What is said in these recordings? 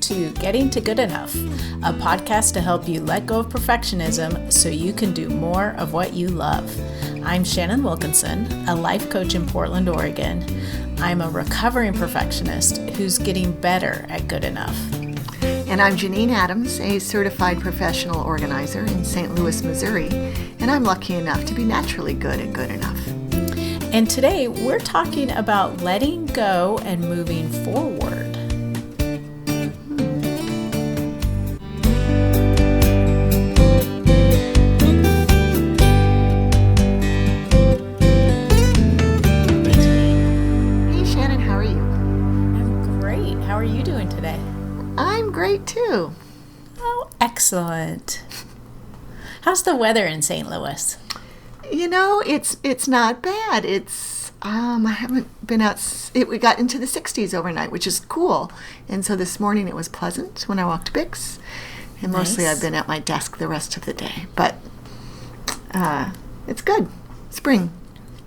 to Getting to Good Enough, a podcast to help you let go of perfectionism so you can do more of what you love. I'm Shannon Wilkinson, a life coach in Portland, Oregon. I'm a recovering perfectionist who's getting better at good enough. And I'm Janine Adams, a certified professional organizer in St. Louis, Missouri, and I'm lucky enough to be naturally good at good enough. And today we're talking about letting go and moving forward. Hey Shannon, how are you? I'm great. How are you doing today? I'm great too. Oh, excellent. How's the weather in St. Louis? You know, it's not bad. I haven't been out. We got into the 60s overnight, which is cool. And so this morning it was pleasant when I walked to Bix. And mostly Nice. I've been at my desk the rest of the day. But it's good. Spring,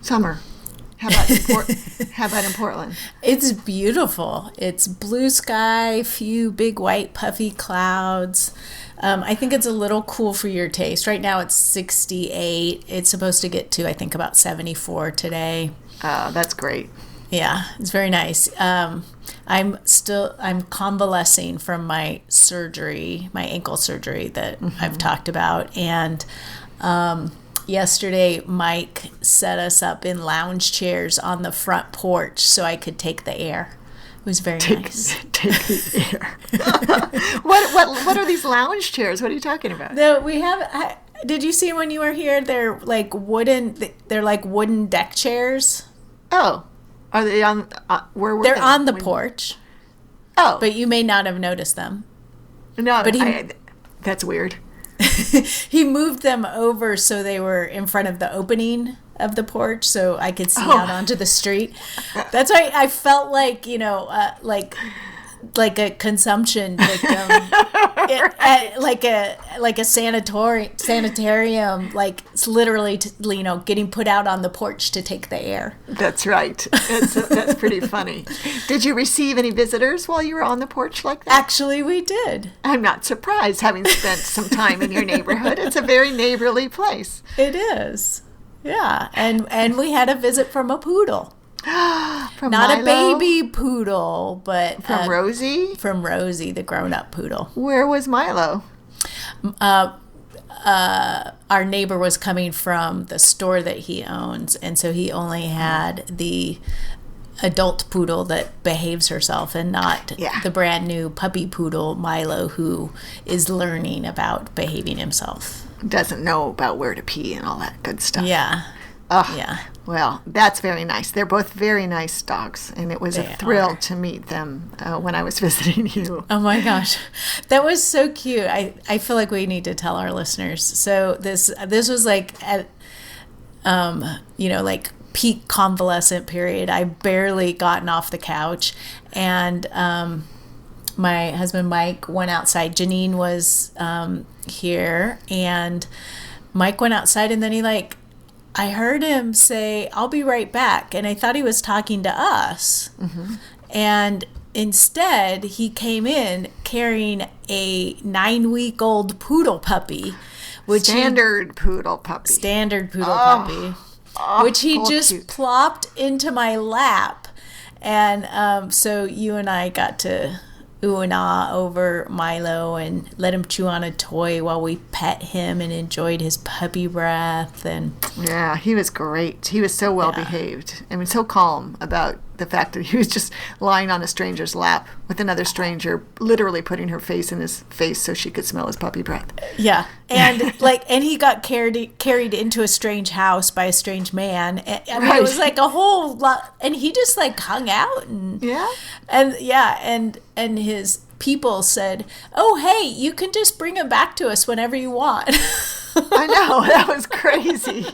summer. How about in Portland? It's beautiful. It's blue sky, few big white puffy clouds. I think it's a little cool for your taste. Right now it's 68. It's supposed to get to, I think, about 74 today. That's great. Yeah, it's very nice. I'm convalescing from my surgery, my ankle surgery that I've talked about. And yesterday, Mike set us up in lounge chairs on the front porch so I could take the air. It was very nice. Take the air. What are these lounge chairs? What are you talking about? No, we have. Did you see when you were here? They're like wooden. They're like wooden deck chairs. Oh, are they on? Where were they? They're on the porch. Oh, But you may not have noticed them. no, but that's weird. He moved them over so they were in front of the opening of the porch so I could see out onto the street. That's why I felt like, like a consumption victim, like a sanitarium, like it's literally, getting put out on the porch to take the air. That's right. That's pretty funny. Did you receive any visitors while you were on the porch like that? Actually, we did. I'm not surprised, having spent some time in your neighborhood. It's a very neighborly place. It is. Yeah. And we had a visit from a poodle. From Not Milo? a baby poodle, but From Rosie? From Rosie, the grown-up poodle. Where was Milo? Our neighbor was coming from the store that he owns, and so he only had the adult poodle that behaves herself and not the brand new puppy poodle, Milo, who is learning about behaving himself. Doesn't know about where to pee and all that good stuff. Yeah. Oh, Yeah. Well, that's very nice. They're both very nice dogs, and it was a They thrill are. to meet them when I was visiting you. Oh my gosh, that was so cute. I feel like we need to tell our listeners. So this was like at like peak convalescent period. I barely gotten off the couch, and my husband Mike went outside. Janine was here, and Mike went outside, and then I heard him say, "I'll be right back." And I thought he was talking to us. Mm-hmm. And instead, he came in carrying a 9-week-old poodle puppy. Standard poodle puppy. Which he just cute. plopped into my lap. And so you and I got to ooh and ah over Milo and let him chew on a toy while we pet him and enjoyed his puppy breath. And Yeah, he was great. He was so well behaved. I mean, so calm about the fact that he was just lying on a stranger's lap with another stranger, literally putting her face in his face so she could smell his puppy breath. yeah, and and he got carried into a strange house by a strange man. And, I mean, it was like a whole lot, and he just hung out and and his people said, "Oh, hey, you can just bring him back to us whenever you want." I know, that was crazy.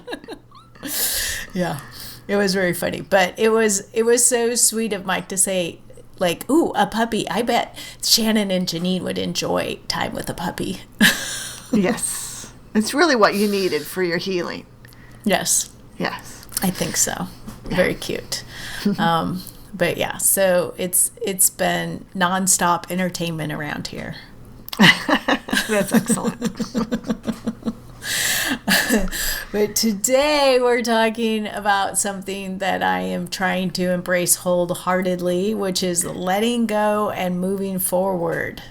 Yeah, it was very funny, but it was so sweet of Mike to say, ooh, a puppy. I bet Shannon and Janine would enjoy time with a puppy. Yes. It's really what you needed for your healing. Yes, Yes. I think so. Very cute. But yeah, so it's been nonstop entertainment around here. That's excellent. But today we're talking about something that I am trying to embrace wholeheartedly, which is letting go and moving forward.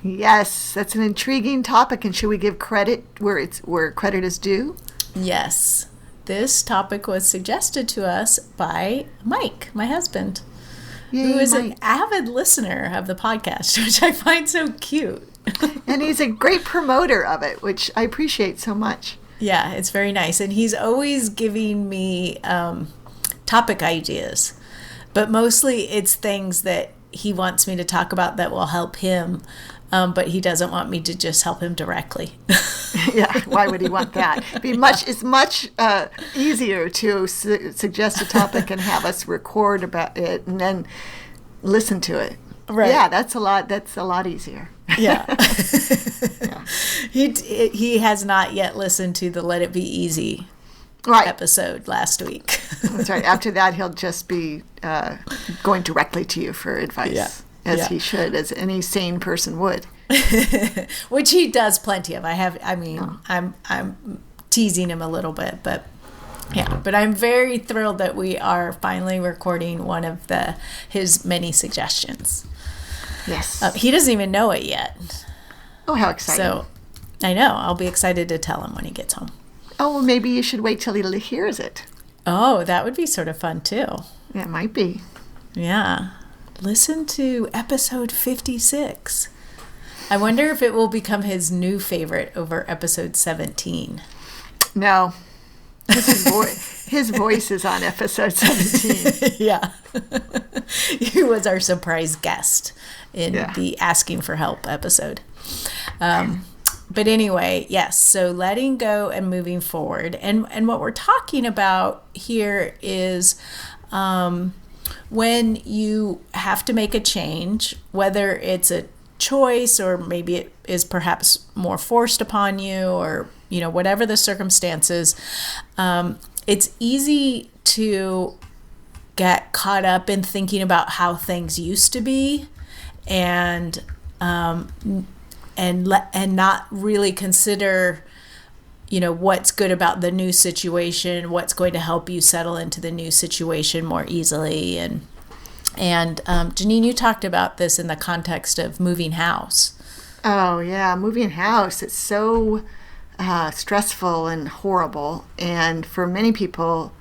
Yes, that's an intriguing topic. And should we give credit where credit is due? Yes. This topic was suggested to us by Mike, my husband, Yay, who is Mike. an avid listener of the podcast, which I find so cute. And he's a great promoter of it, which I appreciate so much. Yeah, it's very nice. And he's always giving me topic ideas, but mostly it's things that he wants me to talk about that will help him, but he doesn't want me to just help him directly. Yeah, why would he want that? It's much easier to suggest a topic and have us record about it and then listen to it. Right. Yeah, that's a lot easier. Yeah. Yeah. He has not yet listened to the Let It Be Easy Right. episode last week. That's right. After that, he'll just be going directly to you for advice, as he should, as any sane person would. Which he does plenty of. I'm teasing him a little bit, but yeah. But I'm very thrilled that we are finally recording one of his many suggestions. Yes. He doesn't even know it yet. Oh, how exciting. So I know. I'll be excited to tell him when he gets home. Oh, well, maybe you should wait till he hears it. Oh, that would be sort of fun too. Yeah, it might be. Yeah. Listen to episode 56. I wonder if it will become his new favorite over episode 17. No. His voice is on episode 17. Yeah. He was our surprise guest in the Asking for Help episode. But anyway, yes, so letting go and moving forward. And what we're talking about here is when you have to make a change, whether it's a choice or maybe it is perhaps more forced upon you, or whatever the circumstances, it's easy to get caught up in thinking about how things used to be and not really consider what's good about the new situation, what's going to help you settle into the new situation more easily. And Janine, you talked about this in the context of moving house. Oh, yeah. Moving house. It's so stressful and horrible. And for many people,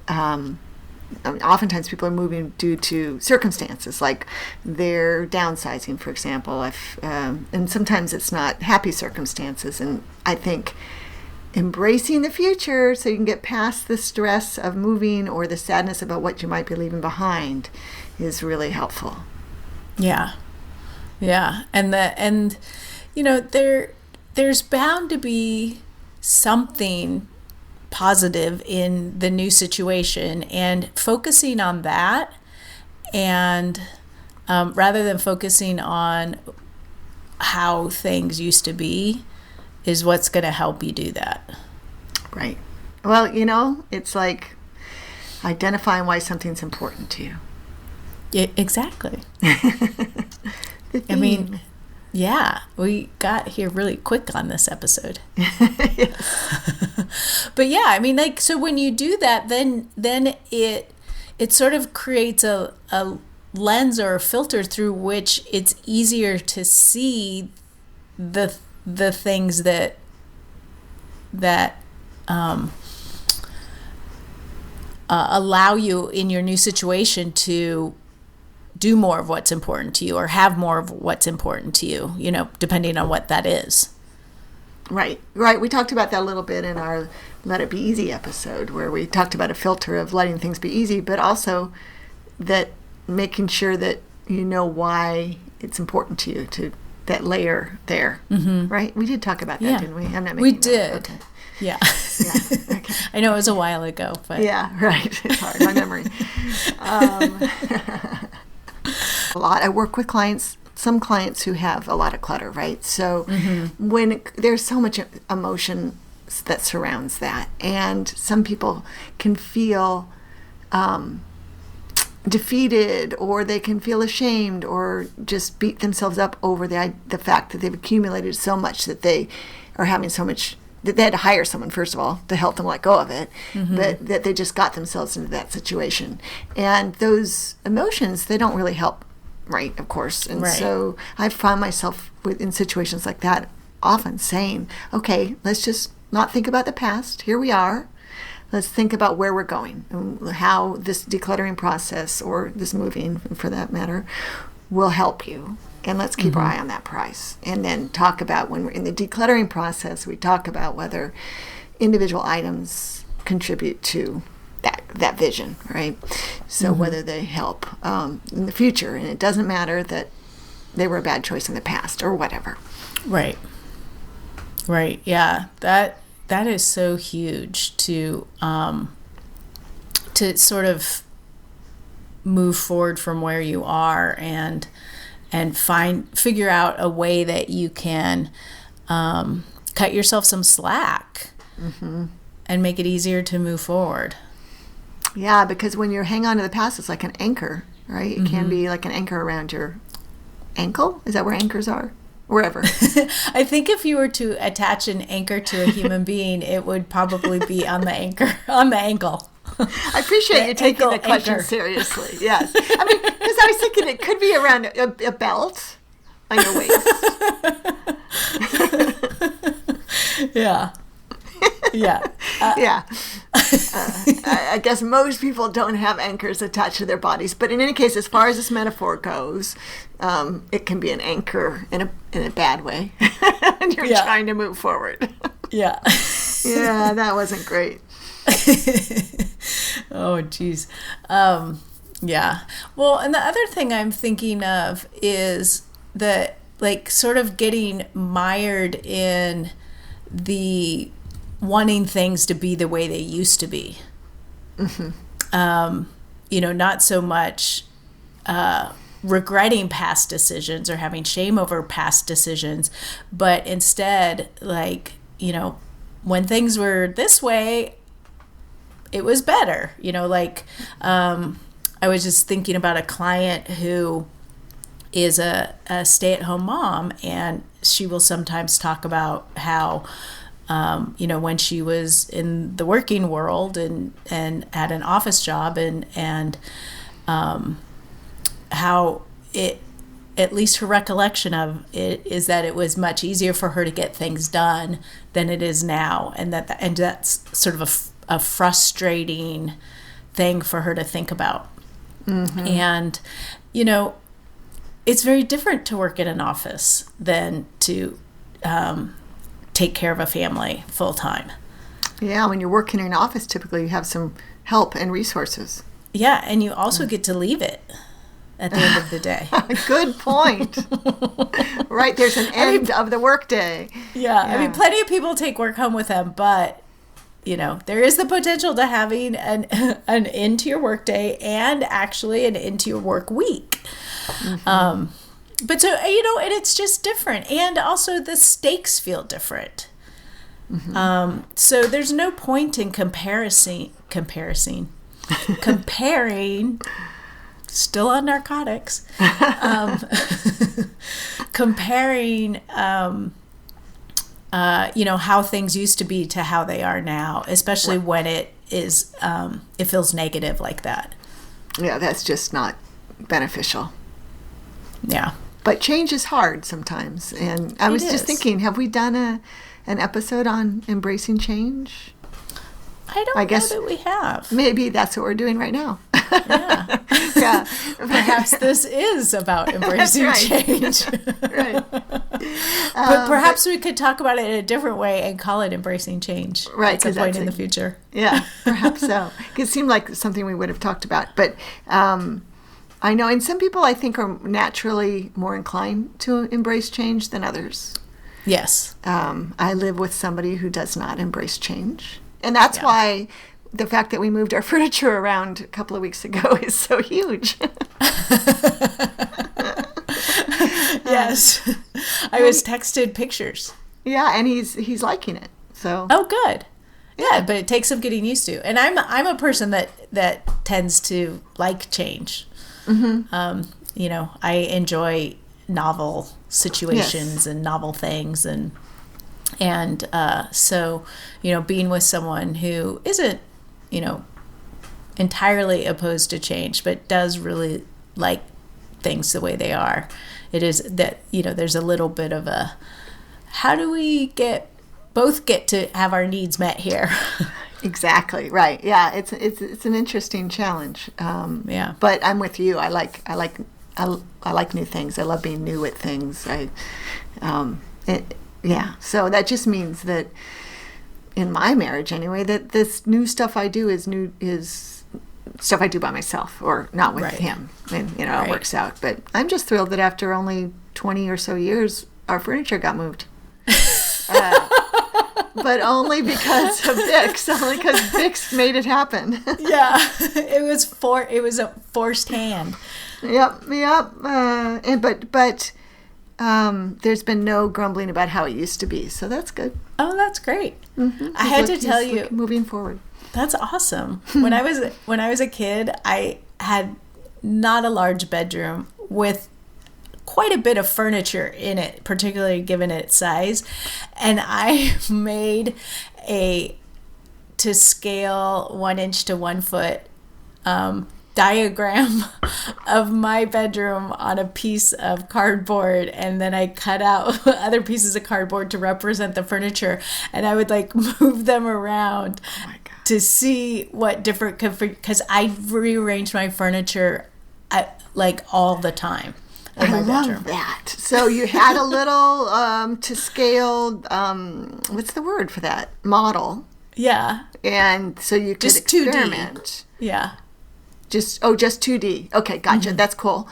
oftentimes people are moving due to circumstances, like they're downsizing, for example. And sometimes it's not happy circumstances. And I think embracing the future so you can get past the stress of moving or the sadness about what you might be leaving behind is really helpful. Yeah. Yeah. And there's bound to be something positive in the new situation, and focusing on that, and rather than focusing on how things used to be, is what's going to help you do that. Right. Well, it's like identifying why something's important to you. Yeah, exactly. I mean, yeah, we got here really quick on this episode. Yes. But yeah, so when you do that, then it sort of creates a lens or a filter through which it's easier to see the things that allow you in your new situation to do more of what's important to you, or have more of what's important to you, depending on what that is. Right. We talked about that a little bit in our Let It Be Easy episode, where we talked about a filter of letting things be easy, but also that making sure that you know why it's important to you, to that layer there. Mm-hmm. Right? We did talk about that, didn't we? I'm not making we did. Okay. Yeah. Yeah. Okay. I know it was a while ago, but yeah, right. It's hard. My memory. A lot. I work with some clients who have a lot of clutter, right? So when there's so much emotion that surrounds that, and some people can feel defeated, or they can feel ashamed, or just beat themselves up over the fact that they've accumulated so much that they are having so much that they had to hire someone, first of all, to help them let go of it, but that they just got themselves into that situation. And those emotions, they don't really help, right, of course. And so I find myself in situations like that often saying, okay, let's just not think about the past. Here we are. Let's think about where we're going and how this decluttering process, or this moving for that matter, will help you. And let's keep our eye on that price. And then talk about, when we're in the decluttering process, we talk about whether individual items contribute to that vision, right? So whether they help in the future. And it doesn't matter that they were a bad choice in the past or whatever. Right. Right. Yeah. That is so huge to sort of move forward from where you are and figure out a way that you can cut yourself some slack and make it easier to move forward. Yeah, because when you hang on to the past, it's like an anchor, right? It can be like an anchor around your ankle. Is that where anchors are? Wherever. I think if you were to attach an anchor to a human being, it would probably be on the ankle. I appreciate you taking the question seriously. Yes. I mean, because I was thinking it could be around a belt on your waist. Yeah. Yeah. Yeah. I guess most people don't have anchors attached to their bodies. But in any case, as far as this metaphor goes, it can be an anchor in a bad way. And you're trying to move forward. Yeah. Yeah, that wasn't great. Oh, geez. Yeah. Well, and the other thing I'm thinking of is that, like, sort of getting mired in the wanting things to be the way they used to be. Not so much regretting past decisions or having shame over past decisions, but instead, like, when things were this way, it was better. I was just thinking about a client who is a stay-at-home mom, and she will sometimes talk about how when she was in the working world and at an office job and how it, at least her recollection of it, is that it was much easier for her to get things done than it is now, and that's sort of a frustrating thing for her to think about. And it's very different to work in an office than to take care of a family full time. Yeah, when you're working in an office, typically you have some help and resources. Yeah, and you also get to leave it at the end of the day. Good point. Right, there's an end of the workday. Yeah, I mean, plenty of people take work home with them, but there is the potential to having an end to your workday and actually an end to your work week. But so, and it's just different. And also the stakes feel different. So there's no point in comparing, still on narcotics, comparing, how things used to be to how they are now, especially when it is, it feels negative like that. Yeah, that's just not beneficial. Yeah. But change is hard sometimes. And I was just thinking, have we done an episode on embracing change? I guess know that we have. Maybe that's what we're doing right now. Yeah. Yeah. Perhaps this is about embracing change. Right. But perhaps we could talk about it in a different way and call it embracing change at some point in the future. Yeah, perhaps so. It seemed like something we would have talked about. But I know, and some people I think are naturally more inclined to embrace change than others. Yes. I live with somebody who does not embrace change. And that's why the fact that we moved our furniture around a couple of weeks ago is so huge. Yes. I was texted pictures. Yeah, and he's liking it. So. Oh, good. Yeah, but it takes some getting used to. And I'm a person that tends to like change. You know, I enjoy novel situations and novel things, and so, you know, being with someone who isn't, you know, entirely opposed to change, but does really like things the way they are. It is that, you know, there's a little bit of a, how do we both get to have our needs met here? Exactly. Right. Yeah. It's an interesting challenge. Yeah. But I'm with you. I like new things. I love being new at things. Yeah. So that just means that in my marriage anyway, that this new stuff I do is stuff I do by myself or not with him. And, you know, it works out. But I'm just thrilled that after only 20 or so years, our furniture got moved. But only because of Bix. Only because Bix made it happen. Yeah. It was a forced hand. Yep. But there's been no grumbling about how it used to be, so that's good. Oh, that's great. I had to tell you, moving forward. That's awesome. When I was a kid, I had not a large bedroom with quite a bit of furniture in it, particularly given its size, and I made to scale 1 inch to 1 foot diagram of my bedroom on a piece of cardboard, and then I cut out other pieces of cardboard to represent the furniture, and I would like move them around to see what different, because I rearranged my furniture like all the time. I love that. So you had a little to scale, what's the word for that? Model. Yeah. And so you could just experiment. 2D. Yeah. Just 2D. Okay, gotcha. That's cool.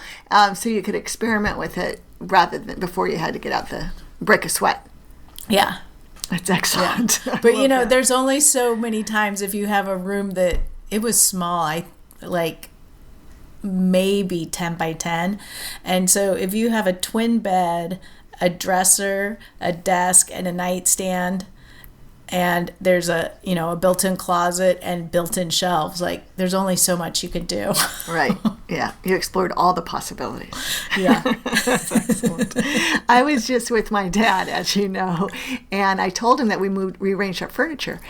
So you could experiment with it rather than before you had to get out the break a sweat. Yeah. That's excellent. Yeah. But you know, there's only so many times if you have a room that it was small. I like maybe 10 by 10. And so if you have a twin bed, a dresser, a desk, and a nightstand, and there's a built-in closet and built-in shelves, like there's only so much you can do. Right. Yeah. You explored all the possibilities. Yeah. That's excellent. I was just with my dad, as you know, and I told him that we rearranged our furniture.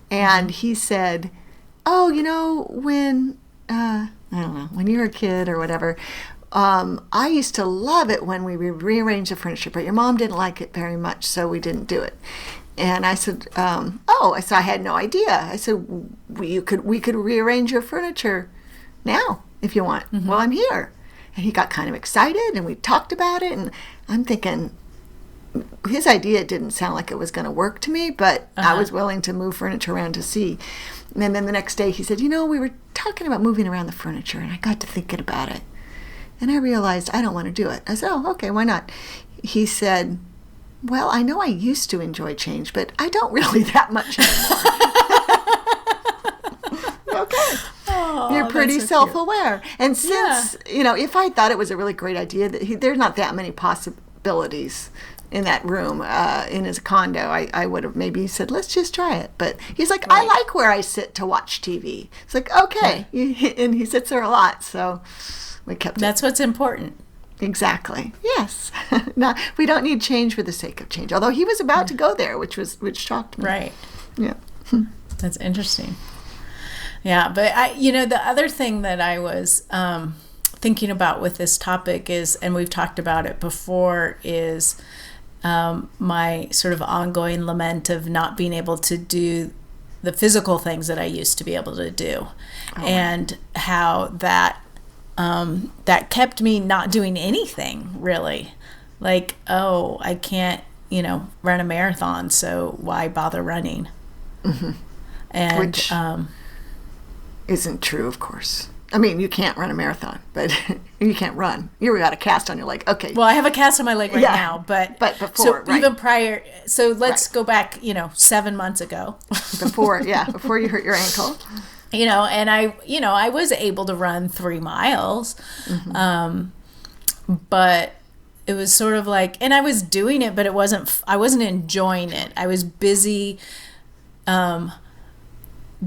And he said, oh, you know, when I don't know, when you were a kid or whatever, I used to love it when we rearranged the furniture, but your mom didn't like it very much, so we didn't do it. And I said, I had no idea. I said, we could rearrange your furniture now if you want. Well, I'm here. And he got kind of excited, and we talked about it, and I'm thinking, his idea didn't sound like it was going to work to me, but I was willing to move furniture around to see. And then the next day he said, you know, we were talking about moving around the furniture, and I got to thinking about it. And I realized I don't want to do it. I said, oh, okay, why not? He said, well, I know I used to enjoy change, but I don't really that much anymore. Okay. Oh, you're pretty self-aware. Cute. And since, you know, if I thought it was a really great idea, there's not that many possibilities in that room, in his condo, I would have maybe said, let's just try it. But he's like, I like where I sit to watch TV. It's like, okay. And he sits there a lot, so we kept it. That's what's important. Exactly. Yes. No, we don't need change for the sake of change. Although he was about to go there, which shocked me. Right. Yeah. That's interesting. Yeah, but the other thing that I was thinking about with this topic is, and we've talked about it before, is my sort of ongoing lament of not being able to do the physical things that I used to be able to do, and how that kept me not doing anything really. Like, I can't, run a marathon, so why bother running? And which isn't true, of course. I mean, you can't run a marathon, but you can't run. You got a cast on your leg. Okay. Well, I have a cast on my leg right now, but before, so even prior. So let's go back, 7 months ago. Before you hurt your ankle. And I was able to run 3 miles, but it was sort of like, and I was doing it, but I wasn't enjoying it. I was busy,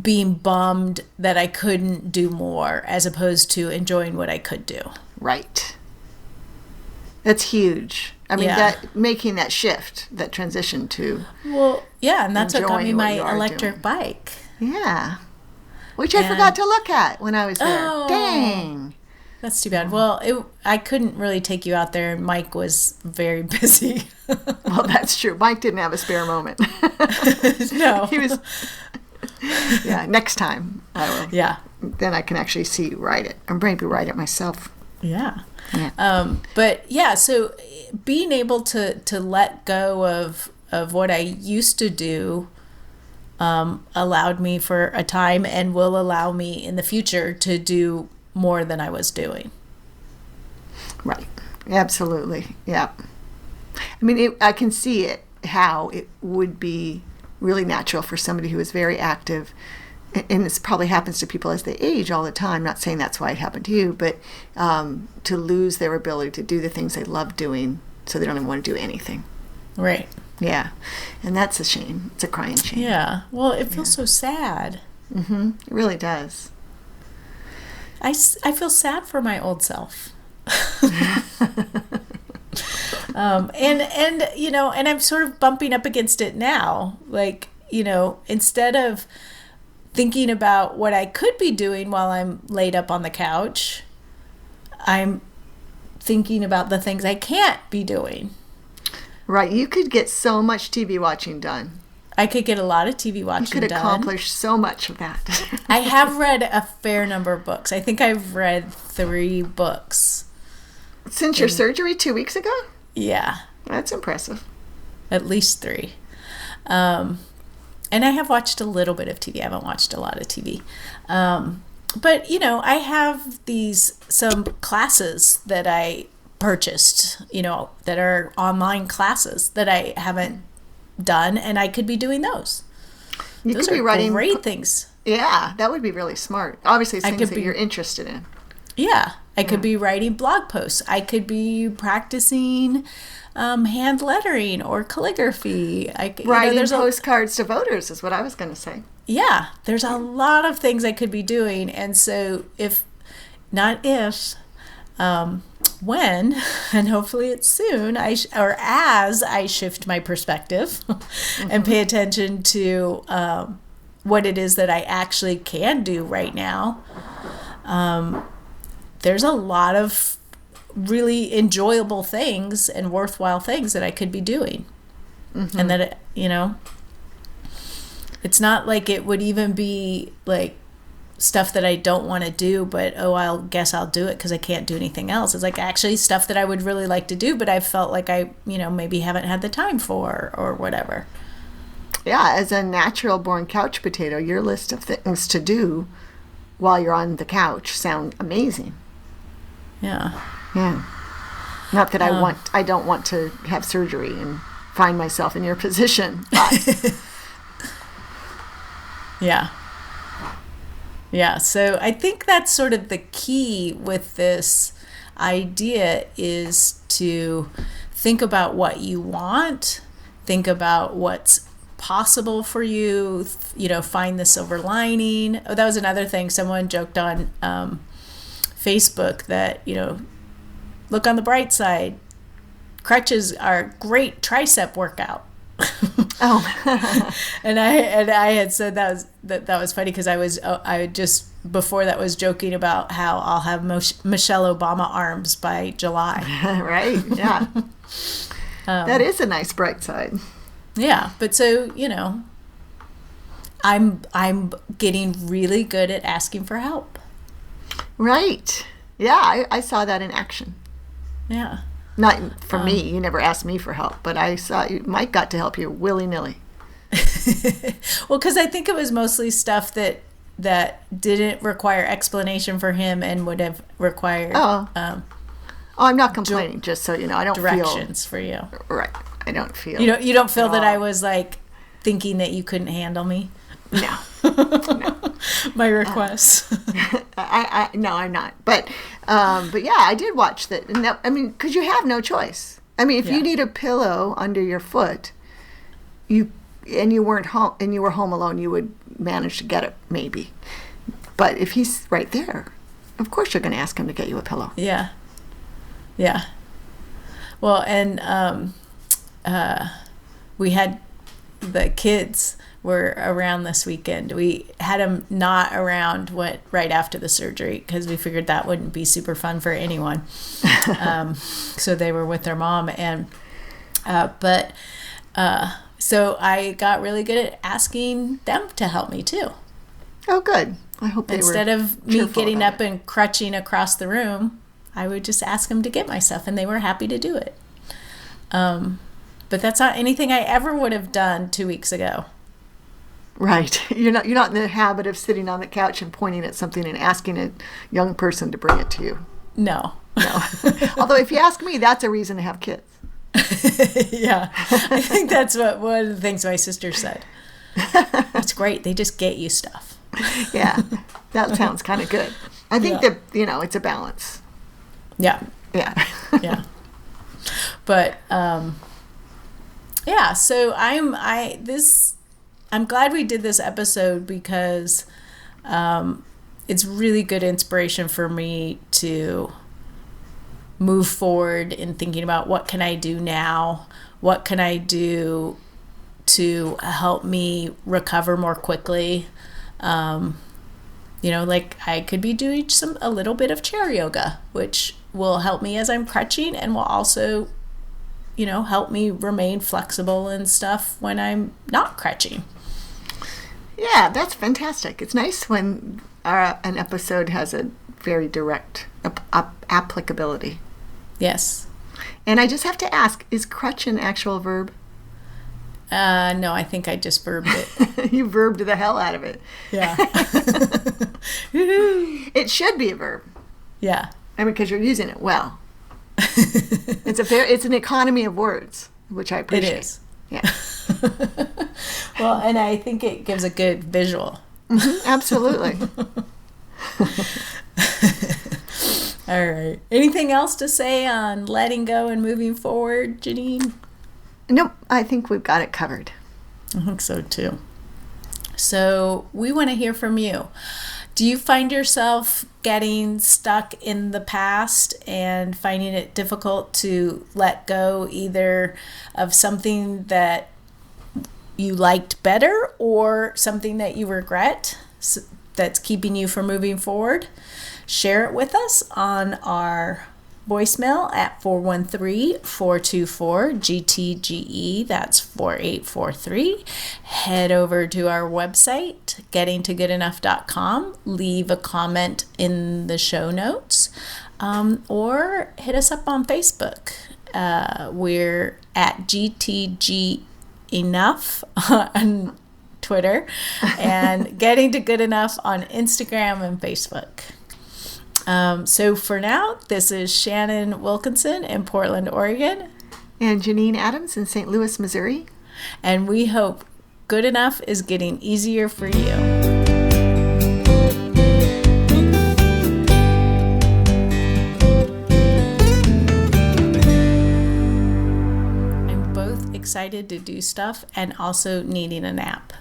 being bummed that I couldn't do more as opposed to enjoying what I could do. Right. That's huge. I mean, that making that shift, that transition to and that's what got me my electric bike. Yeah. Which I forgot to look at when I was there. Oh, dang. That's too bad. Well, I couldn't really take you out there, and Mike was very busy. Well, that's true. Mike didn't have a spare moment. No. He was... Yeah, next time I will. Yeah. Then I can actually see you ride it. Or maybe ride it myself. Yeah. But yeah, so being able to let go of what I used to do allowed me for a time and will allow me in the future to do more than I was doing. Right. Absolutely. Yeah. I mean, I can see it, how it would be really natural for somebody who is very active, and this probably happens to people as they age all the time, not saying that's why it happened to you, but to lose their ability to do the things they love doing, so they don't even want to do anything. Right. Yeah. And that's a shame. It's a crying shame. Yeah. Well, it feels so sad. Mm-hmm. It really does. I feel sad for my old self. And you know, and I'm sort of bumping up against it now. Like, you know, instead of thinking about what I could be doing while I'm laid up on the couch, I'm thinking about the things I can't be doing. Right. You could get so much TV watching done. I could get a lot of TV watching done. You could accomplish so much of that. I have read a fair number of books. I think I've read 3 books. Since your surgery 2 weeks ago? Yeah. That's impressive. At least 3. And I have watched a little bit of TV. I haven't watched a lot of TV. But, you know, I have some classes that I purchased, you know, that are online classes that I haven't done, and I could be doing those. Those could be writing great things. Yeah, that would be really smart. Obviously, it's things that you're interested in. Yeah, I could be writing blog posts. I could be practicing hand lettering or calligraphy. Writing postcards to voters is what I was going to say. Yeah, there's a lot of things I could be doing, and so when, and hopefully it's soon, as I shift my perspective and pay attention to what it is that I actually can do right now, there's a lot of really enjoyable things and worthwhile things that I could be doing. Mm-hmm. And that, you know, it's not like it would even be like stuff that I don't want to do, but I guess I'll do it because I can't do anything else. It's like actually stuff that I would really like to do, but I felt like I, you know, maybe haven't had the time for or whatever. Yeah, as a natural born couch potato, your list of things to do while you're on the couch sound amazing. Yeah. Yeah. Not that I don't want to have surgery and find myself in your position. But. Yeah. Yeah, so I think that's sort of the key with this idea is to think about what you want, think about what's possible for you, you know, find the silver lining. Oh, that was another thing. Someone joked on Facebook that, you know, look on the bright side. Crutches are a great tricep workout. Oh. and I had said that was funny because I just before that was joking about how I'll have Michelle Obama arms by July. Right. Yeah. That is a nice bright side. Yeah, but so, you know, I'm getting really good at asking for help. Right. Yeah, I saw that in action. Yeah. Not for me. You never asked me for help, but I saw Mike got to help you willy-nilly. Well, because I think it was mostly stuff that didn't require explanation for him and would have required. I'm not complaining. Just so you know, I don't directions for you. Right. I don't feel. You don't feel that I was like thinking that you couldn't handle me. No. No. My requests. No, I'm not. But yeah, I did watch that. And that, I mean, because you have no choice. I mean, if you need a pillow under your foot, you weren't home and you were home alone, you would manage to get it, maybe. But if he's right there, of course you're going to ask him to get you a pillow. Yeah. Yeah. Well, and we had the kids were around this weekend. We had them not around right after the surgery because we figured that wouldn't be super fun for anyone. So they were with their mom, and so I got really good at asking them to help me too. Oh, good. I hope they Instead were of me getting about up and crutching across the room, I would just ask them to get my stuff, and they were happy to do it. But that's not anything I ever would have done 2 weeks ago. Right. You're not in the habit of sitting on the couch and pointing at something and asking a young person to bring it to you. No. Although if you ask me, that's a reason to have kids. Yeah. I think that's one of the things my sister said. It's great. They just get you stuff. Yeah. That sounds kind of good. I think that, it's a balance. Yeah. Yeah. Yeah. But yeah, so I'm glad we did this episode because it's really good inspiration for me to move forward in thinking about what can I do now? What can I do to help me recover more quickly? Like I could be doing a little bit of chair yoga, which will help me as I'm crutching and will also, help me remain flexible and stuff when I'm not crutching. Yeah, that's fantastic. It's nice when an episode has a very direct applicability. Yes. And I just have to ask, is crutch an actual verb? No, I think I just verbed it. You verbed the hell out of it. Yeah. It should be a verb. Yeah. Because you're using it well. It's an economy of words, which I appreciate. It is. Yeah. Well, and I think it gives a good visual. Mm-hmm, absolutely. All right. Anything else to say on letting go and moving forward, Janine? Nope. I think we've got it covered. I think so too. So we want to hear from you. Do you find yourself getting stuck in the past and finding it difficult to let go either of something that you liked better or something that you regret that's keeping you from moving forward? Share it with us on our voicemail at 413-424-GTGE. That's 4843. Head over to our website, gettingtogoodenough.com. Leave a comment in the show notes, or hit us up on Facebook. We're at GTG Enough on Twitter and Getting to Good Enough on Instagram and Facebook. So for now, this is Shannon Wilkinson in Portland, Oregon. And Janine Adams in St. Louis, Missouri. And we hope good enough is getting easier for you. I'm both excited to do stuff and also needing a nap.